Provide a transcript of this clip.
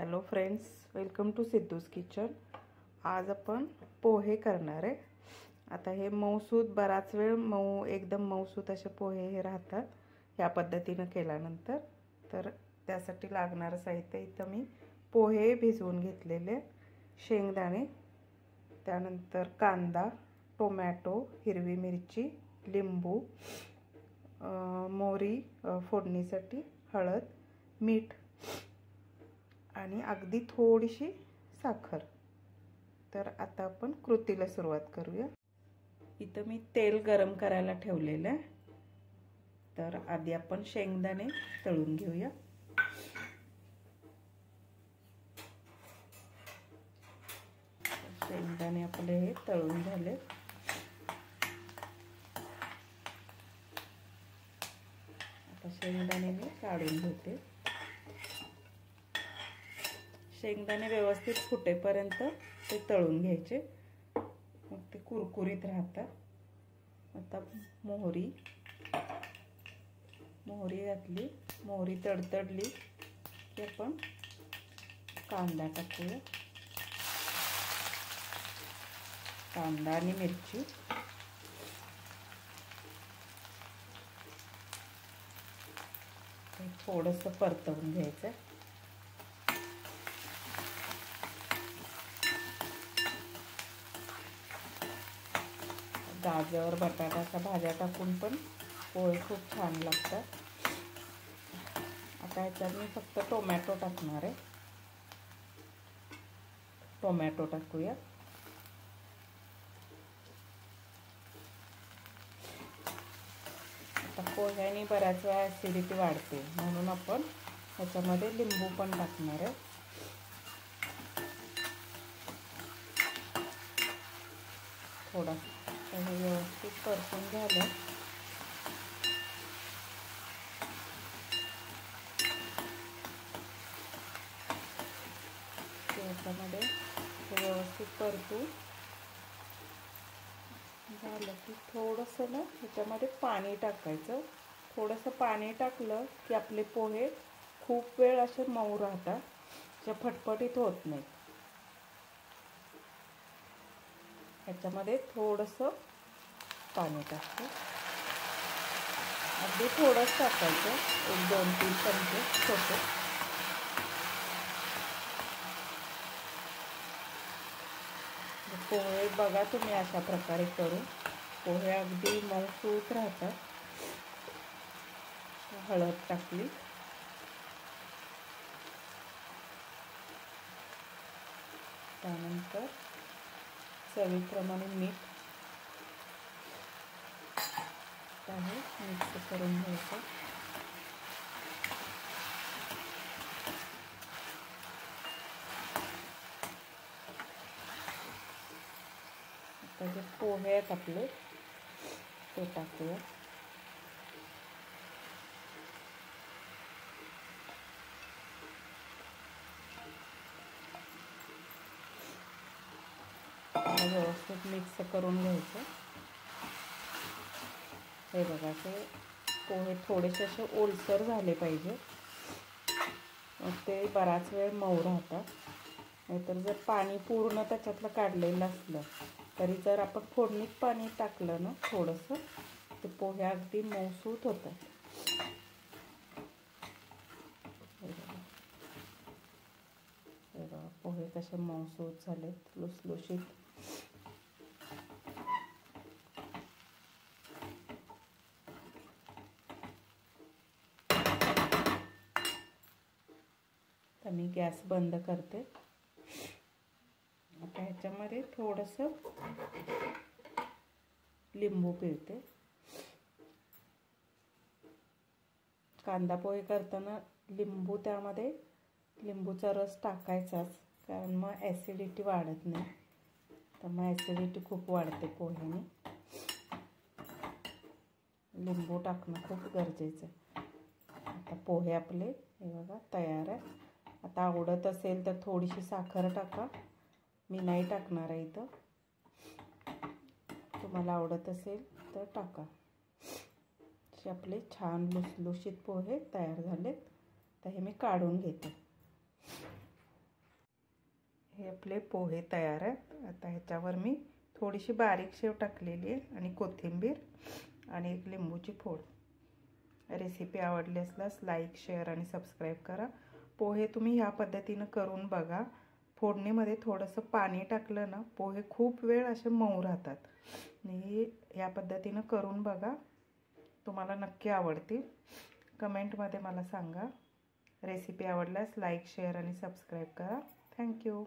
Hello friends, welcome to Siddhu's kitchen. आज आपण पोहे करणार आहे। आता हे मऊसूत बराच वेळ एकदम मऊसूत असे पोहे हे राहतात ह्या पद्धतीने केल्यानंतर। तर त्यासाठी लागणारे साहित्य इथं मी पोहे भिजवून घेतलेले, शेंगदाणे, त्यानंतर कांदा, टोमॅटो, हिरवी मिरची, लिंबू, मोहरी फोडणीसाठी, हळद, मीठ आणि अगदी थोडीशी साखर। तर आता आपण कृतीला सुरुवात करूया। इथं मी तेल गरम करायला ठेवलेलं आहे। तर आधी आपण शेंगदाणे तळून घेऊया। शेंगदाणे आपले हे तळून झाले। आता शेंगदाणे मी काढून घेते। शेंगदाणे व्यवस्थित फुटेपर्यंत ते तळून घ्यायचे, मग ते कुरकुरीत राहतात। आता मोहरी घातली, मोहरी तडतडली की आपण कांदा टाकूया। कांदा आणि मिरची थोडंसं परतवून घ्यायचं। गाजर, बटाट्याच्या भाज्या टाकून पण पोहे खूप छान लागतात। आता ह्याच्यात मी फक्त टोमॅटो टाकणार आहे। टोमॅटो टाकूया। आता पोह्याने बऱ्याच वेळा ॲसिडिटी वाढते, म्हणून आपण ह्याच्यामध्ये लिंबू पण टाकणार आहे। थोडा हे व्यवस्थित परतून झालं त्याच्यामध्ये व्यवस्थित परतून झालं की थोडंसं ना ह्याच्यामध्ये पाणी टाकायचं। थोडंसं पाणी टाकलं की आपले पोहे खूप वेळ असे मऊ राहतात, जे फटफटीत होत नाही। ह्याच्यामध्ये थोडंसं पाणी टाकते, अगदी थोडंच टाकायचं, 1-2-3 चमचे छोटे। पोहे बघा तुम्ही अशा प्रकारे करून, पोहे अगदी मऊसूत राहतात। हळद टाकली, त्यानंतर चवीप्रमाणे मीठ मिक्स करून घ्यायचं। आता जे पोहे आहेत आपले ते टाकूया। व्यवस्थित मिक्स करून घ्यायचं। हे बघा, ते पोहे थोडेसे असे ओलसर झाले पाहिजे, मग ते बराच वेळ मऊ राहतात। नाहीतर जर पाणी पूर्ण त्याच्यातलं काढलेलं असलं तरी जर आपण फोडणीत पाणी टाकलं ना थोडंसं, ते पोहे अगदी मऊसूत होतात। हे बघा, पोहे कसे मऊसूत झालेत, लुसलुशीत। तर मी गॅस बंद करते। आता ह्याच्यामध्ये थोडंसं लिंबू पिळते। कांदा पोहे करताना त्यामध्ये लिंबूचा रस टाकायचाच, कारण मग ॲसिडिटी वाढत नाही। तर मग ॲसिडिटी खूप वाढते पोह्याने, लिंबू टाकणं खूप गरजेचं आहे। आता पोहे आपले हे बघा तयार आहे। आता आवडत असेल तर थोडीशी साखर टाका, मी नाही टाकणार आहे इथं। तुम्हाला आवडत असेल तर टाका। असे आपले छान लुसलुशीत पोहे तयार झालेत। तर हे मी काढून घेते। आपले पोहे तयार आहेत. आता ह्याच्यावर मी थोडीशी बारीक शेव टाकलेली आहे आणि कोथिंबीर आणि एक लिंबूची फोड. रेसिपी आवडली असल्यास लाईक, शेअर आणि सबस्क्राईब करा. पोहे तुम्ही ह्या पद्धतीनं करून बघा. फोडणीमध्ये थोडंसं पाणी टाकलं ना, पोहे खूप वेळ असे मऊ राहतात. आणि या पद्धतीनं करून बघा, तुम्हाला नक्की आवडतील. कमेंटमध्ये मला सांगा. रेसिपी आवडल्यास लाईक, शेअर आणि सबस्क्राईब करा. थँक्यू.